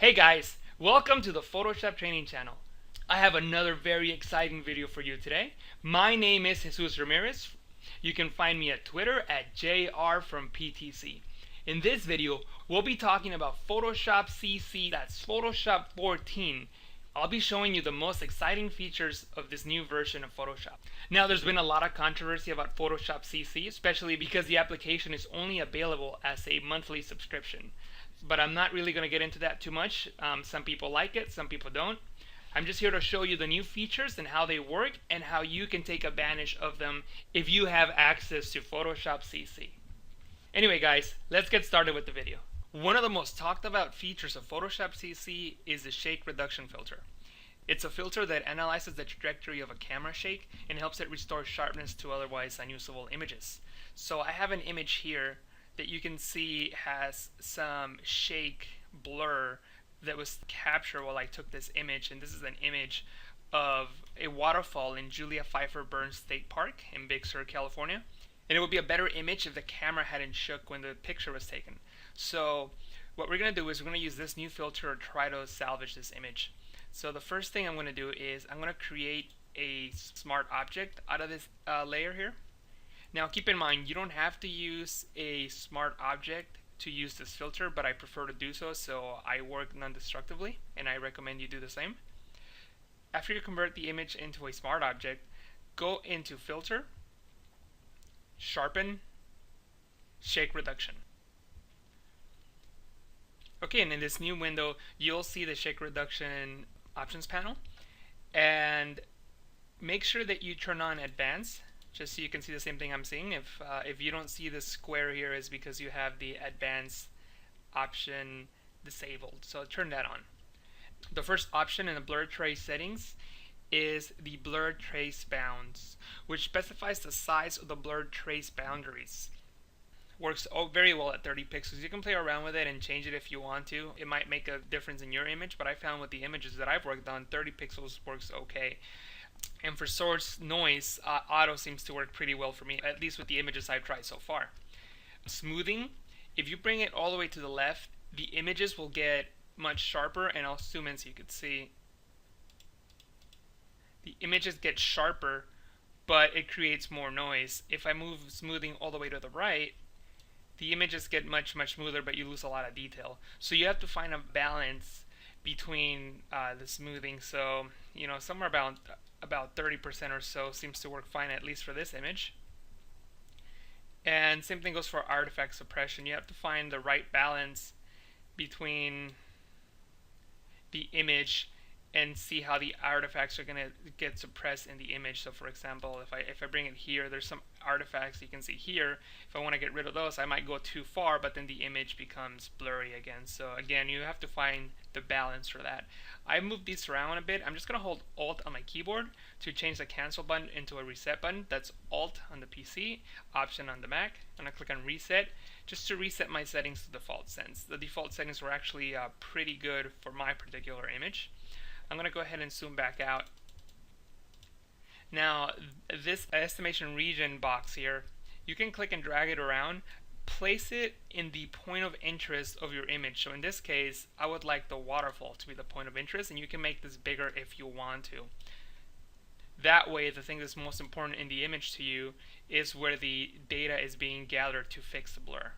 Hey guys, welcome to the Photoshop training channel. I have another very exciting video for you today. My name is Jesus Ramirez. You can find me at Twitter at JR from PTC. In this video, we'll be talking about Photoshop CC, that's Photoshop 14. I'll be showing you the most exciting features of this new version of Photoshop. Now, there's been a lot of controversy about Photoshop CC, especially because the application is only available as a monthly subscription. But I'm not really going to get into that too much. Some people like it, some people don't. I'm just here to show you the new features and how they work and how you can take advantage of them if you have access to Photoshop CC. Anyway guys, let's get started with the video. One of the most talked about features of Photoshop CC is the shake reduction filter. It's a filter that analyzes the trajectory of a camera shake and helps it restore sharpness to otherwise unusable images. So I have an image here that you can see has some shake blur that was captured while I took this image, and this is an image of a waterfall in Julia Pfeiffer Burns State Park in Big Sur, California. And it would be a better image if the camera hadn't shook when the picture was taken. So what we're going to do is we're going to use this new filter to try to salvage this image. So the first thing I'm going to do is I'm going to create a smart object out of this layer here. Now keep in mind, you don't have to use a smart object to use this filter, but I prefer to do so, so I work non-destructively, and I recommend you do the same. After you convert the image into a smart object, go into Filter, Sharpen, Shake Reduction. Okay, and in this new window, you'll see the Shake Reduction options panel, and make sure that you turn on Advanced, just so you can see the same thing I'm seeing. If you don't see the square here, is because you have the advanced option disabled. So turn that on. The first option in the blur trace settings is the blur trace bounds, which specifies the size of the blur trace boundaries. Works very well at 30 pixels. You can play around with it and change it if you want to. It might make a difference in your image, but I found with the images that I've worked on, 30 pixels works okay. And for source noise, auto seems to work pretty well for me, at least with the images I've tried so far. Smoothing, if you bring it all the way to the left, the images will get much sharper, and I'll zoom in so you can see. The images get sharper, but it creates more noise. If I move smoothing all the way to the right, the images get much smoother, but you lose a lot of detail. So you have to find a balance between the smoothing. So, you know, somewhere about 30% or so seems to work fine, at least for this image. And same thing goes for artifact suppression. You have to find the right balance between the image and see how the artifacts are going to get suppressed in the image. So for example, if I bring it here, there's some artifacts you can see here. If I want to get rid of those, I might go too far, but then the image becomes blurry again. So again, you have to find the balance for that. I moved these around a bit. I'm just going to hold Alt on my keyboard to change the cancel button into a reset button. That's Alt on the PC, Option on the Mac. I'm going to click on Reset just to reset my settings to default settings. The default settings were actually pretty good for my particular image. I'm going to go ahead and zoom back out. Now, this estimation region box here, you can click and drag it around, place it in the point of interest of your image. So in this case, I would like the waterfall to be the point of interest, and you can make this bigger if you want to. That way, the thing that's most important in the image to you is where the data is being gathered to fix the blur.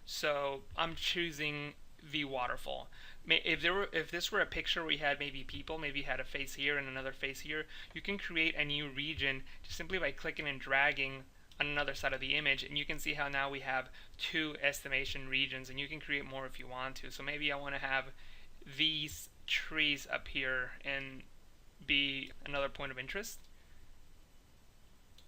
So I'm choosing the waterfall. If this were a picture where we had maybe people, maybe had a face here and another face here, you can create a new region just simply by clicking and dragging on another side of the image, and you can see how now we have two estimation regions, and you can create more if you want to. So maybe I want to have these trees up here and be another point of interest.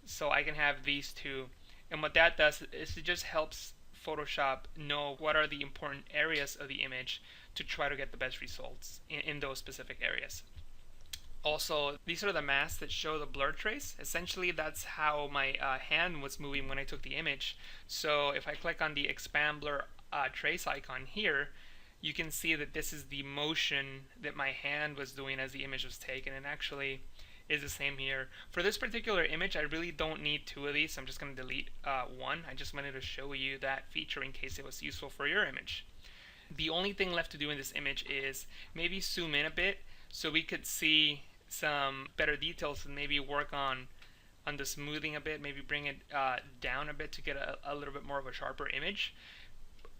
So I can have these two, and what that does is it just helps Photoshop know what are the important areas of the image to try to get the best results in those specific areas. Also, these are the masks that show the blur trace. Essentially, that's how my hand was moving when I took the image. So if I click on the expand blur trace icon here, you can see that this is the motion that my hand was doing as the image was taken, and actually is the same here. For this particular image, I really don't need two of these, so I'm just going to delete one. I just wanted to show you that feature in case it was useful for your image. The only thing left to do in this image is maybe zoom in a bit so we could see some better details, and maybe work on the smoothing a bit, maybe bring it down a bit to get a little bit more of a sharper image.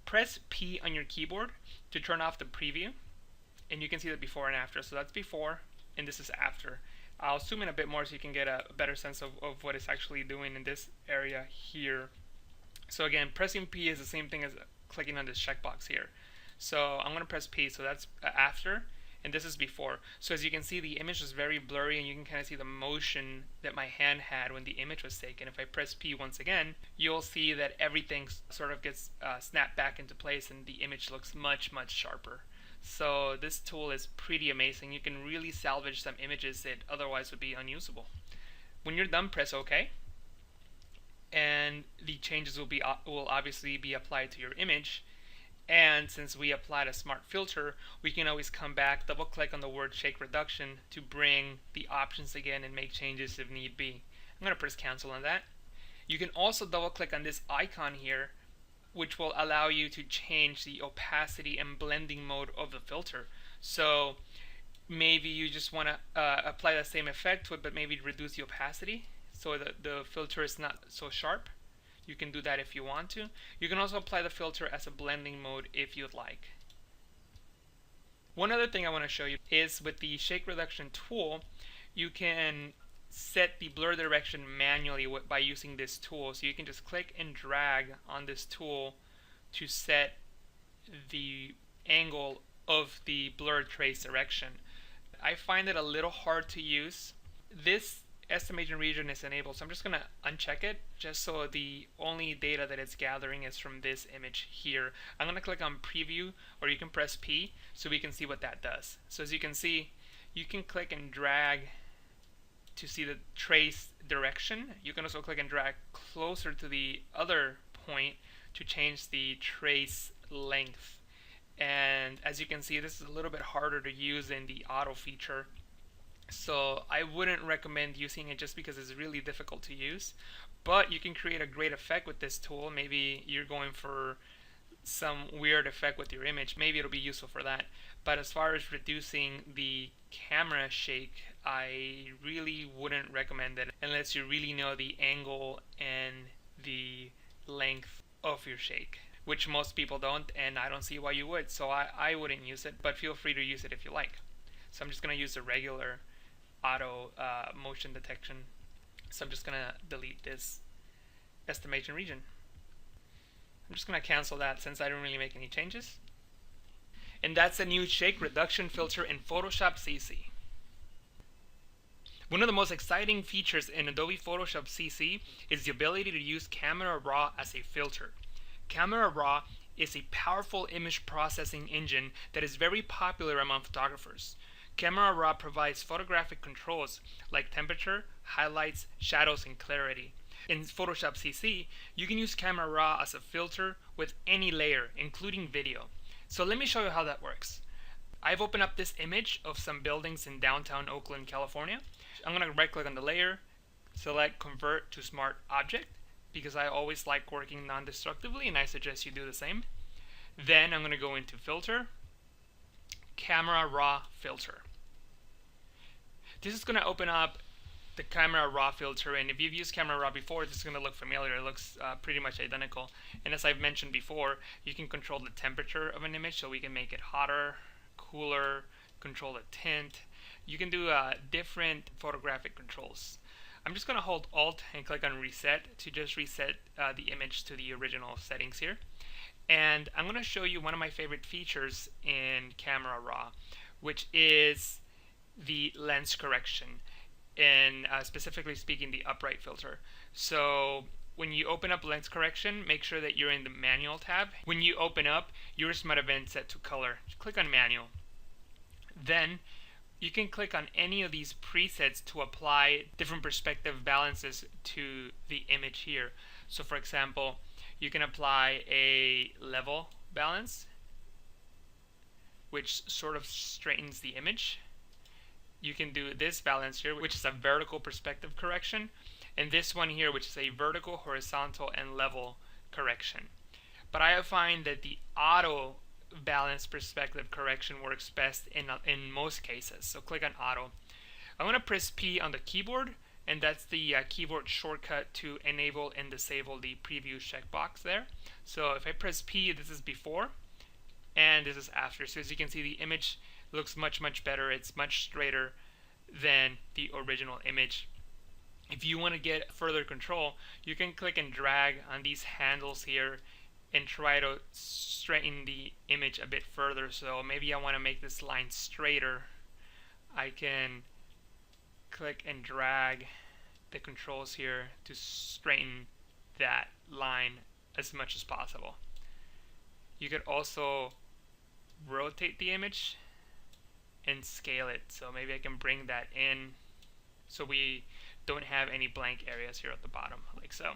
Press P on your keyboard to turn off the preview, and you can see the before and after. So that's before, and this is after. I'll zoom in a bit more so you can get a better sense of what it's actually doing in this area here. So again, pressing P is the same thing as clicking on this checkbox here. So I'm going to press P, so that's after, and this is before. So as you can see, the image is very blurry, and you can kind of see the motion that my hand had when the image was taken. If I press P once again, you'll see that everything sort of gets snapped back into place, and the image looks much, much sharper. So this tool is pretty amazing. You can really salvage some images that otherwise would be unusable. When you're done, press OK, and the changes will obviously be applied to your image. And since we applied a smart filter, we can always come back, double click on the word shake reduction to bring the options again and make changes if need be. I'm going to press cancel on that. You can also double click on this icon here, which will allow you to change the opacity and blending mode of the filter. So maybe you just want to apply the same effect to it, but maybe reduce the opacity so that the filter is not so sharp. You can do that if you want to. You can also apply the filter as a blending mode if you'd like. One other thing I want to show you is with the shake reduction tool, you can set the blur direction manually by using this tool. So you can just click and drag on this tool to set the angle of the blur trace direction. I find it a little hard to use. This estimation region is enabled, so I'm just going to uncheck it just so the only data that it's gathering is from this image here. I'm going to click on preview, or you can press P so we can see what that does. So as you can see, you can click and drag to see the trace direction. You can also click and drag closer to the other point to change the trace length. And as you can see, this is a little bit harder to use in the auto feature. So I wouldn't recommend using it just because it's really difficult to use. But you can create a great effect with this tool. Maybe you're going for some weird effect with your image. Maybe it'll be useful for that. But as far as reducing the camera shake, I really wouldn't recommend it unless you really know the angle and the length of your shake, which most people don't, and I don't see why you would. So I wouldn't use it, but feel free to use it if you like. So I'm just going to use the regular auto motion detection. So I'm just going to delete this estimation region. I'm just going to cancel that since I didn't really make any changes. And that's a new shake reduction filter in Photoshop CC. One of the most exciting features in Adobe Photoshop CC is the ability to use Camera Raw as a filter. Camera Raw is a powerful image processing engine that is very popular among photographers. Camera Raw provides photographic controls like temperature, highlights, shadows, and clarity. In Photoshop CC, you can use Camera Raw as a filter with any layer, including video. So let me show you how that works. I've opened up this image of some buildings in downtown Oakland, California. I'm going to right click on the layer, select Convert to Smart Object, because I always like working non-destructively, and I suggest you do the same. Then I'm going to go into Filter, Camera Raw Filter. This is going to open up the Camera Raw filter, and if you've used Camera Raw before, this is going to look familiar. It looks pretty much identical. And as I've mentioned before, you can control the temperature of an image, so we can make it hotter, cooler, control the tint. You can do different photographic controls. I'm just going to hold Alt and click on Reset to just reset the image to the original settings here. And I'm going to show you one of my favorite features in Camera Raw, which is the lens correction, and specifically speaking, the upright filter. So when you open up lens correction, make sure that you're in the manual tab. When you open up, yours might have been set to color. Just click on manual. Then you can click on any of these presets to apply different perspective balances to the image here. So for example, you can apply a level balance, which sort of straightens the image. You can do this balance here, which is a vertical perspective correction, and this one here, which is a vertical, horizontal, and level correction. But I find that the auto balanced perspective correction works best in most cases. So click on auto. I'm going to press P on the keyboard, and that's the keyboard shortcut to enable and disable the preview checkbox there. So if I press P, this is before, and this is after. So as you can see, the image looks much better. It's much straighter than the original image. If you want to get further control, you can click and drag on these handles here and try to straighten the image a bit further. So maybe I want to make this line straighter. I can click and drag the controls here to straighten that line as much as possible. You could also rotate the image and scale it. So maybe I can bring that in so we don't have any blank areas here at the bottom, like so.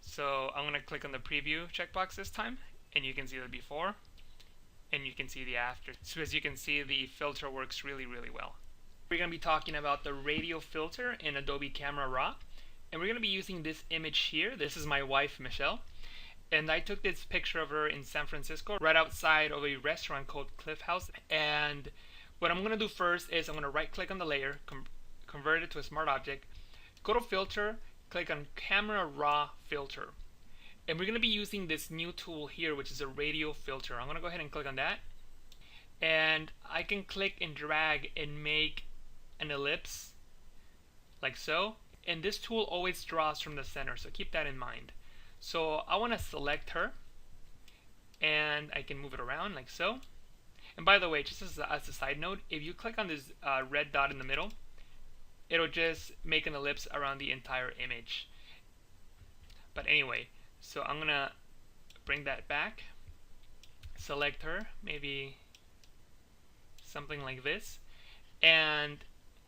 So I'm going to click on the preview checkbox this time, and you can see the before, and you can see the after. So as you can see, the filter works really well. We're going to be talking about the radio filter in Adobe Camera Raw, and we're going to be using this image here. This is my wife, Michelle, and I took this picture of her in San Francisco, right outside of a restaurant called Cliff House. And what I'm going to do first is I'm going to right click on the layer, convert it to a smart object, go to filter, click on Camera Raw filter, and we're going to be using this new tool here, which is a radio filter. I'm going to go ahead and click on that, and I can click and drag and make an ellipse like so, and this tool always draws from the center, so keep that in mind. So I want to select her, and I can move it around like so. And by the way, just as a side note, if you click on this red dot in the middle, it'll just make an ellipse around the entire image. But anyway, so I'm gonna bring that back, select her, maybe something like this, and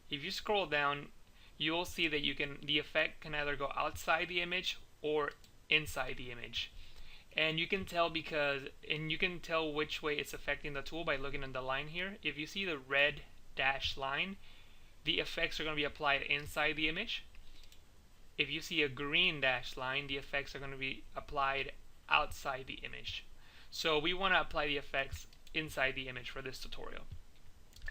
if you scroll down, you will see that the effect can either go outside the image or inside the image. And you can tell which way it's affecting the tool by looking at the line here. If you see the red dashed line, the effects are going to be applied inside the image. If you see a green dashed line, the effects are going to be applied outside the image. So we want to apply the effects inside the image for this tutorial.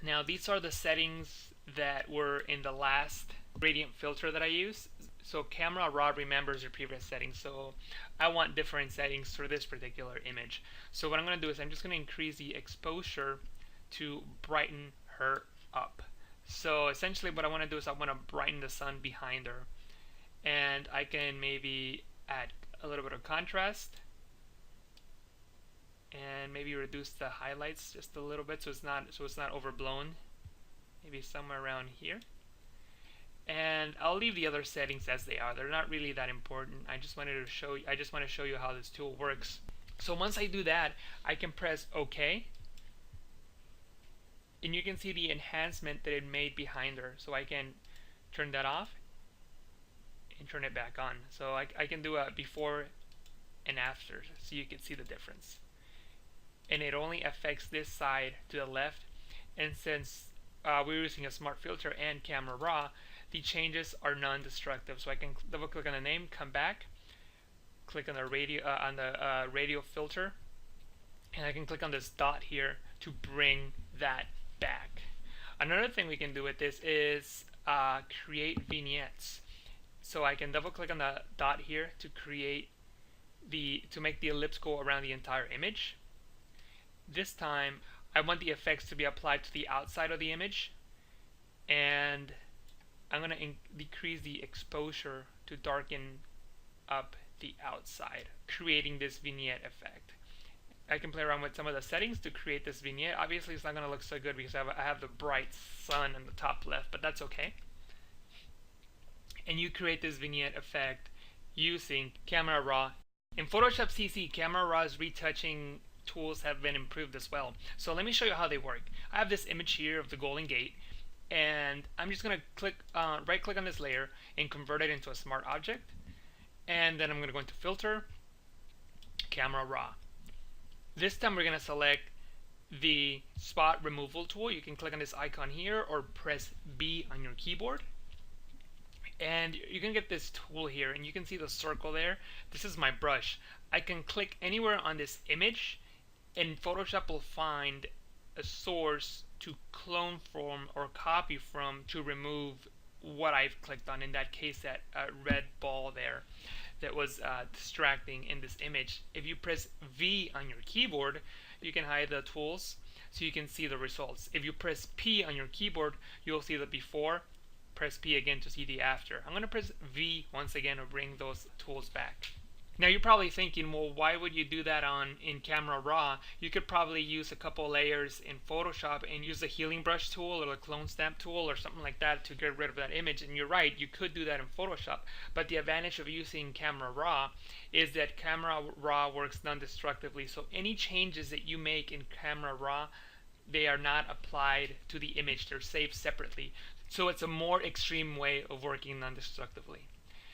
Now these are the settings that were in the last gradient filter that I used. So Camera Raw remembers your previous settings, so I want different settings for this particular image. So what I'm going to do is I'm just going to increase the exposure to brighten her up. So essentially what I want to do is I want to brighten the sun behind her, and I can maybe add a little bit of contrast and maybe reduce the highlights just a little bit so it's not overblown, maybe somewhere around here. And I'll leave the other settings as they are. They're not really that important. I just want to show you how this tool works. So once I do that, I can press OK, and you can see the enhancement that it made behind her. So I can turn that off and turn it back on. So I can do a before and after, so you can see the difference. And it only affects this side to the left. And since we're using a smart filter and Camera Raw, the changes are non-destructive. So I can double click on the name, come back, click on the radio filter, and I can click on this dot here to bring that back. Another thing we can do with this is create vignettes. So I can double click on the dot here to make the ellipse go around the entire image. This time I want the effects to be applied to the outside of the image, and I'm going to decrease the exposure to darken up the outside, creating this vignette effect. I can play around with some of the settings to create this vignette. Obviously it's not going to look so good because I have the bright sun in the top left, but that's okay. And you create this vignette effect using Camera Raw. In Photoshop CC, Camera Raw's retouching tools have been improved as well. So let me show you how they work. I have this image here of the Golden Gate, and I'm just going to right click on this layer and convert it into a smart object, and then I'm going to go into Filter, Camera Raw. This time we're going to select the spot removal tool. You can click on this icon here or press B on your keyboard, And you can get this tool here, and you can see the circle there. This is my brush. I can click anywhere on this image, and Photoshop will find a source to clone from or copy from to remove what I've clicked on. In that case, that red ball there that was distracting in this image. If you press V on your keyboard, you can hide the tools so you can see the results. If you press P on your keyboard, you'll see the before. Press P again to see the after. I'm going to press V once again to bring those tools back. Now you're probably thinking, well, why would you do that in Camera Raw? You could probably use a couple layers in Photoshop and use the healing brush tool or the clone stamp tool or something like that to get rid of that image. And you're right, you could do that in Photoshop. But the advantage of using Camera Raw is that Camera Raw works non-destructively. So any changes that you make in Camera Raw, they are not applied to the image. They're saved separately. So it's a more extreme way of working non-destructively.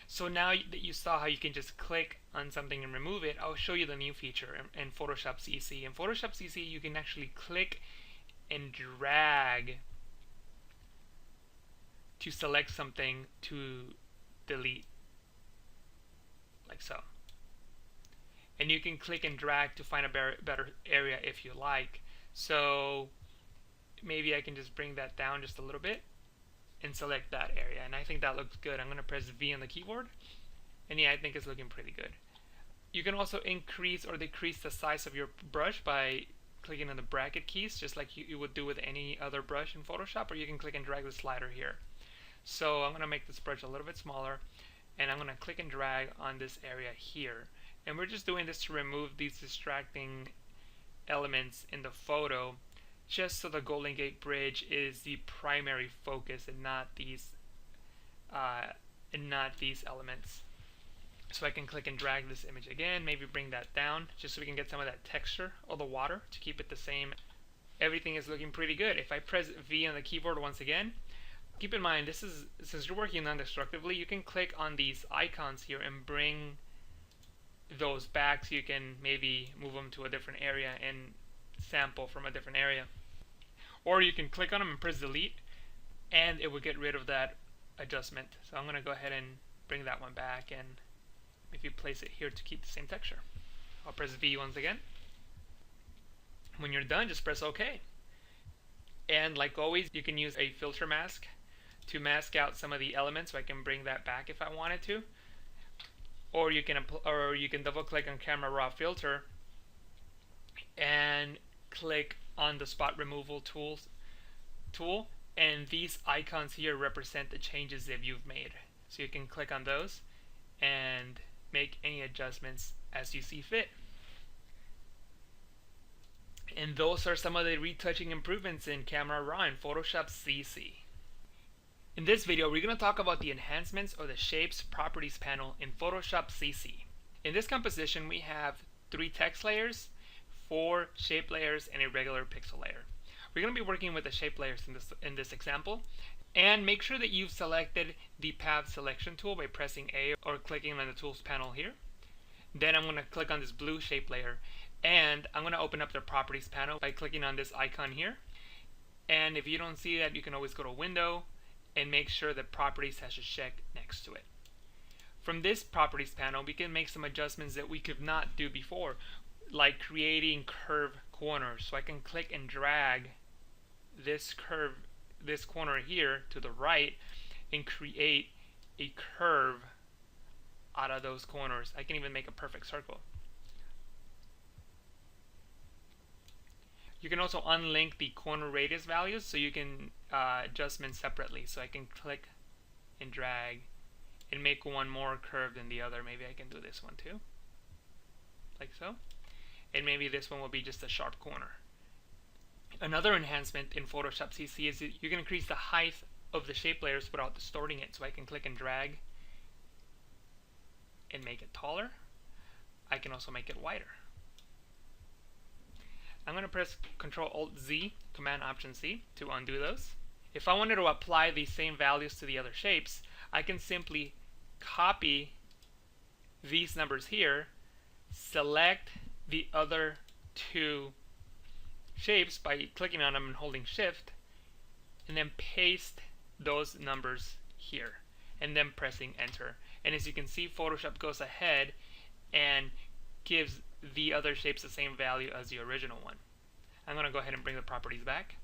So now that you saw how you can just click on something and remove it, I'll show you the new feature in Photoshop CC. In Photoshop CC, you can actually click and drag to select something to delete, like so. And you can click and drag to find a better area if you like. So maybe I can just bring that down just a little bit and select that area, and I think that looks good. I'm going to press V on the keyboard, and yeah, I think it's looking pretty good. You can also increase or decrease the size of your brush by clicking on the bracket keys, just like you would do with any other brush in Photoshop, or you can click and drag the slider here. So I'm going to make this brush a little bit smaller, and I'm going to click and drag on this area here. And we're just doing this to remove these distracting elements in the photo, just so the Golden Gate Bridge is the primary focus and not these elements. So I can click and drag this image again, maybe bring that down just so we can get some of that texture of the water to keep it the same. Everything is looking pretty good. If I press V on the keyboard once again, keep in mind this is, since you're working non-destructively, you can click on these icons here and bring those back so you can maybe move them to a different area and sample from a different area. Or you can click on them and press delete, and it will get rid of that adjustment. So I'm going to go ahead and bring that one back, and if you place it here to keep the same texture. I'll press V once again. When you're done, just press OK. And like always, you can use a filter mask to mask out some of the elements, so I can bring that back if I wanted to. Or you can double click on Camera Raw filter and click on the spot removal tool, and these icons here represent the changes that you've made. So you can click on those and make any adjustments as you see fit. And those are some of the retouching improvements in Camera Raw in Photoshop CC. In this video, we're going to talk about the enhancements or the Shapes Properties panel in Photoshop CC. In this composition, we have 3 text layers, 4 shape layers, and a regular pixel layer. We're going to be working with the shape layers in this example. And make sure that you've selected the Path Selection tool by pressing A or clicking on the Tools panel here. Then I'm going to click on this blue shape layer, and I'm going to open up the Properties panel by clicking on this icon here. And if you don't see that, you can always go to Window and make sure that Properties has a check next to it. From this Properties panel, we can make some adjustments that we could not do before, like creating curve corners. So I can click and drag this corner here to the right and create a curve out of those corners. I can even make a perfect circle. You can also unlink the corner radius values, so you can adjust them separately. So I can click and drag and make one more curved than the other. Maybe I can do this one too, like so. And maybe this one will be just a sharp corner. Another enhancement in Photoshop CC is that you can increase the height of the shape layers without distorting it. So I can click and drag and make it taller. I can also make it wider. I'm going to press Ctrl-Alt-Z, Command-Option-C to undo those. If I wanted to apply the same values to the other shapes, I can simply copy these numbers here, select the other 2 shapes by clicking on them and holding Shift, and then paste those numbers here. and then pressing enter. And as you can see, Photoshop goes ahead and gives the other shapes the same value as the original one. I'm going to go ahead and bring the properties back.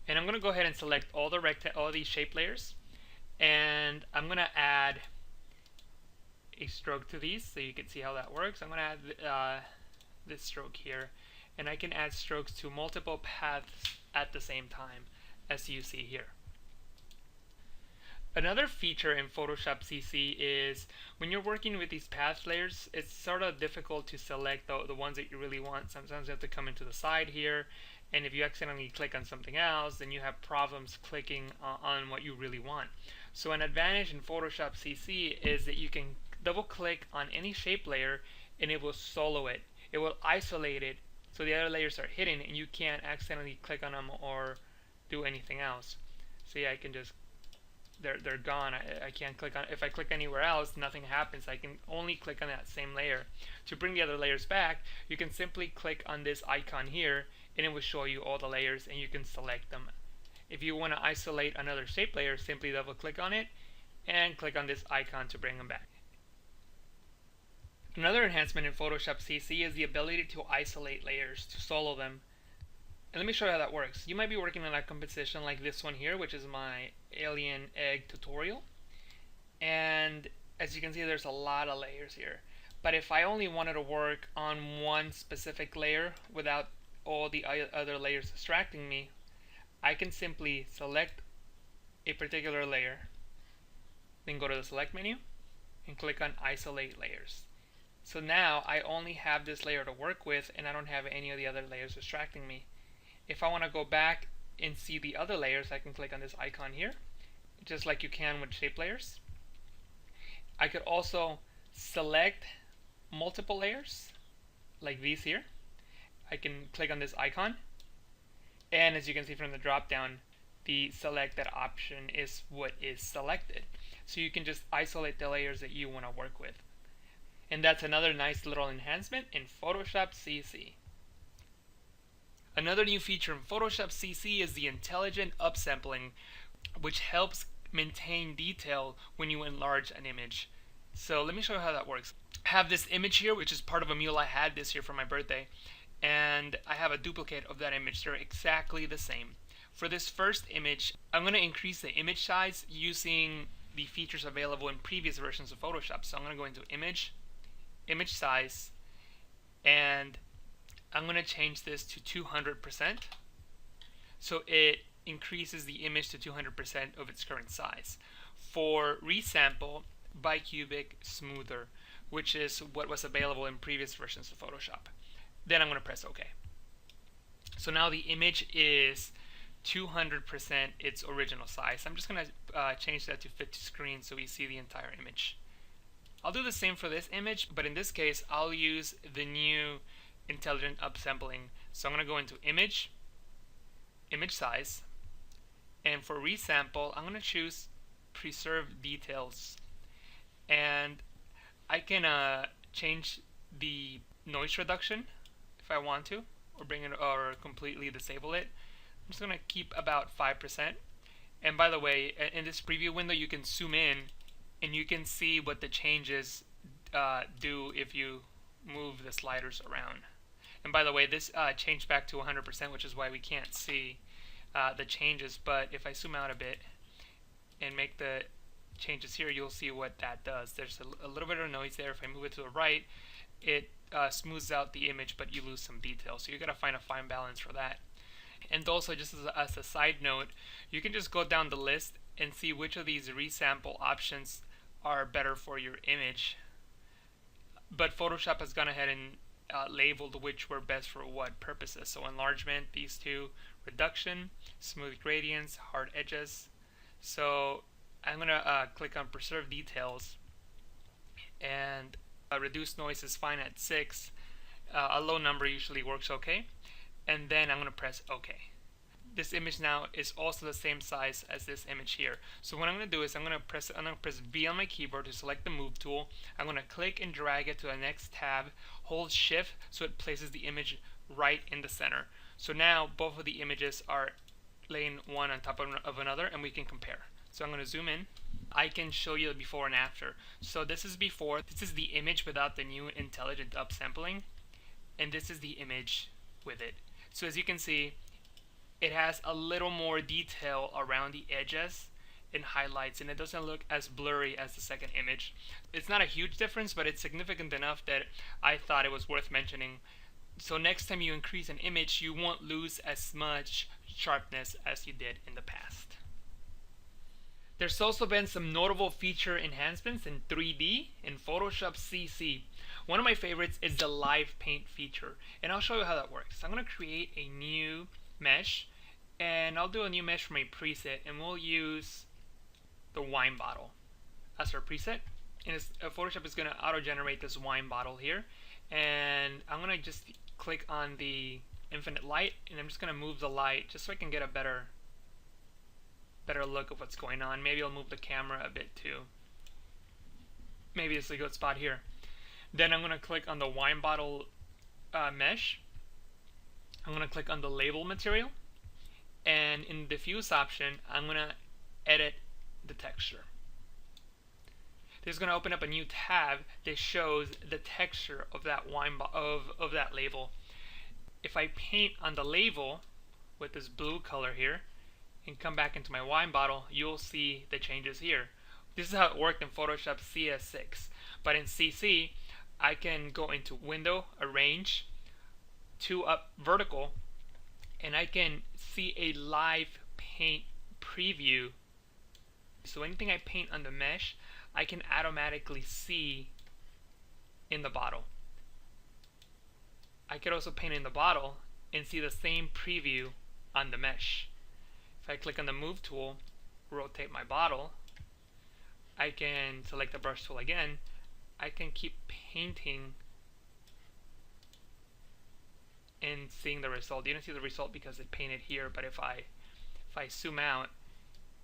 And I'm going to go ahead and select all these shape layers, and I'm going to add a stroke to these so you can see how that works. I'm going to add this stroke here, and I can add strokes to multiple paths at the same time, as you see here. Another feature in Photoshop CC is when you're working with these path layers, it's sort of difficult to select the ones that you really want. Sometimes you have to come into the side here, and if you accidentally click on something else, then you have problems clicking on what you really want. So an advantage in Photoshop CC is that you can double click on any shape layer and it will solo it. It will isolate it so the other layers are hidden and you can't accidentally click on them or do anything else. So yeah, I can just, they're gone. I can't click on, if I click anywhere else, nothing happens. I can only click on that same layer. To bring the other layers back, you can simply click on this icon here and it will show you all the layers and you can select them. If you want to isolate another shape layer, simply double click on it and click on this icon to bring them back. Another enhancement in Photoshop CC is the ability to isolate layers, to solo them. And let me show you how that works. You might be working on a composition like this one here, which is my alien egg tutorial. And as you can see, there's a lot of layers here. But if I only wanted to work on one specific layer without all the other layers distracting me, I can simply select a particular layer, then go to the select menu and click on isolate layers. So now I only have this layer to work with and I don't have any of the other layers distracting me. If I want to go back and see the other layers, I can click on this icon here, just like you can with shape layers. I could also select multiple layers, like these here. I can click on this icon, and as you can see from the drop down, the selected option is what is selected. So you can just isolate the layers that you want to work with. And that's another nice little enhancement in Photoshop CC. Another new feature in Photoshop CC is the intelligent upsampling, which helps maintain detail when you enlarge an image. So let me show you how that works. I have this image here, which is part of a mule I had this year for my birthday, and I have a duplicate of that image. They're exactly the same. For this first image, I'm going to increase the image size using the features available in previous versions of Photoshop. So I'm going to go into Image, Image Size, and I'm going to change this to 200%. So it increases the image to 200% of its current size. For resample, bicubic smoother, which is what was available in previous versions of Photoshop. Then I'm going to press OK. So now the image is 200% its original size. I'm just going to change that to fit to screen so we see the entire image. I'll do the same for this image, but in this case I'll use the new intelligent upsampling. So I'm going to go into Image, Image Size, and for resample I'm going to choose Preserve Details, and I can change the noise reduction if I want to, or bring it, or completely disable it. I'm just going to keep about 5%. And by the way, in this preview window you can zoom in and you can see what the changes do if you move the sliders around. And by the way, this changed back to 100%, which is why we can't see the changes. But if I zoom out a bit and make the changes here, you'll see what that does. There's a little bit of noise there. If I move it to the right, it smooths out the image, but you lose some detail. So you got to find a fine balance for that. And also, just as a side note, you can just go down the list and see which of these resample options are better for your image. But Photoshop has gone ahead and labeled which were best for what purposes. So enlargement, these two, reduction, smooth gradients, hard edges. So I'm going to click on Preserve Details, and reduce noise is fine at 6. A low number usually works okay. And then I'm going to press OK. This image now is also the same size as this image here. So what I'm going to do is I'm going to press V on my keyboard to select the Move tool. I'm going to click and drag it to the next tab, hold Shift so it places the image right in the center. So now both of the images are laying one on top of another, and we can compare. So I'm going to zoom in, I can show you the before and after. So this is before. This is the image without the new intelligent upsampling, and this is the image with it. So as you can see, it has a little more detail around the edges and highlights, and it doesn't look as blurry as the second image. It's not a huge difference, but it's significant enough that I thought it was worth mentioning. So next time you increase an image, you won't lose as much sharpness as you did in the past. There's also been some notable feature enhancements in 3D in Photoshop CC. One of my favorites is the live paint feature, and I'll show you how that works. I'm going to create a new mesh, and I'll do a new mesh from a preset, and we'll use the wine bottle as our preset. And Photoshop is going to auto-generate this wine bottle here, and I'm going to just click on the infinite light, and I'm just going to move the light just so I can get a better look of what's going on. Maybe I'll move the camera a bit too. Maybe this is a good spot here. Then I'm going to click on the wine bottle mesh. I'm going to click on the label material, and in the diffuse option I'm going to edit the texture. This is going to open up a new tab that shows the texture of that of that label. If I paint on the label with this blue color here and come back into my wine bottle, you'll see the changes here. This is how it worked in Photoshop CS6, but in CC I can go into Window, Arrange, 2 up vertical, and I can see a live paint preview. So anything I paint on the mesh, I can automatically see in the bottle. I could also paint in the bottle and see the same preview on the mesh. If I click on the move tool, rotate my bottle, I can select the brush tool again. I can keep painting and seeing the result. You don't see the result because it painted here, but if I zoom out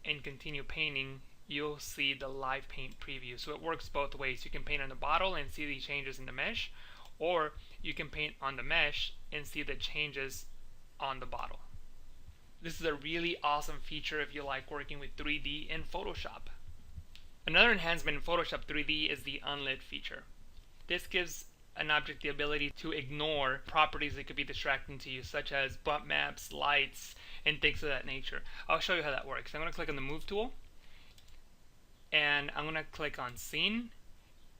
and continue painting, you'll see the live paint preview. So it works both ways. You can paint on the bottle and see the changes in the mesh, or you can paint on the mesh and see the changes on the bottle. This is a really awesome feature if you like working with 3D in Photoshop. Another enhancement in Photoshop 3D is the unlit feature. This gives an object the ability to ignore properties that could be distracting to you, such as bump maps, lights, and things of that nature. I'll show you how that works. I'm going to click on the move tool, and I'm going to click on scene,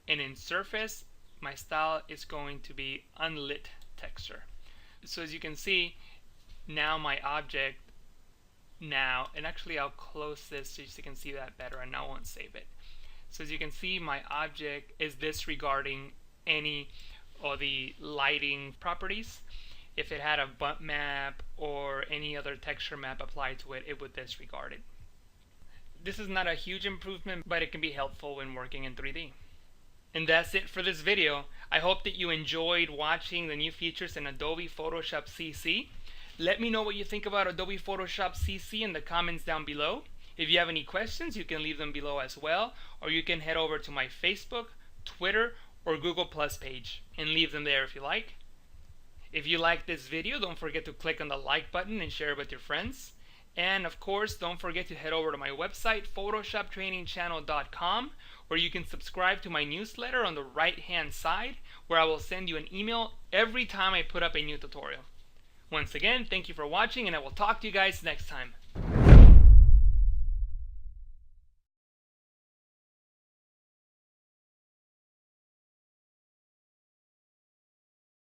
and in surface my style is going to be unlit texture. So as you can see, now my object and actually I'll close this so you can see that better, and I won't save it. So as you can see, my object is disregarding any of the lighting properties. If it had a bump map or any other texture map applied to it, it would disregard it. This is not a huge improvement, but it can be helpful when working in 3D. And that's it for this video. I hope that you enjoyed watching the new features in Adobe Photoshop CC. Let me know what you think about Adobe Photoshop CC in the comments down below. If you have any questions, you can leave them below as well, or you can head over to my Facebook, Twitter, or Google Plus page and leave them there if you like. If you like this video, don't forget to click on the like button and share it with your friends. And of course, don't forget to head over to my website, photoshoptrainingchannel.com, where you can subscribe to my newsletter on the right hand side, where I will send you an email every time I put up a new tutorial. Once again, thank you for watching, and I will talk to you guys next time.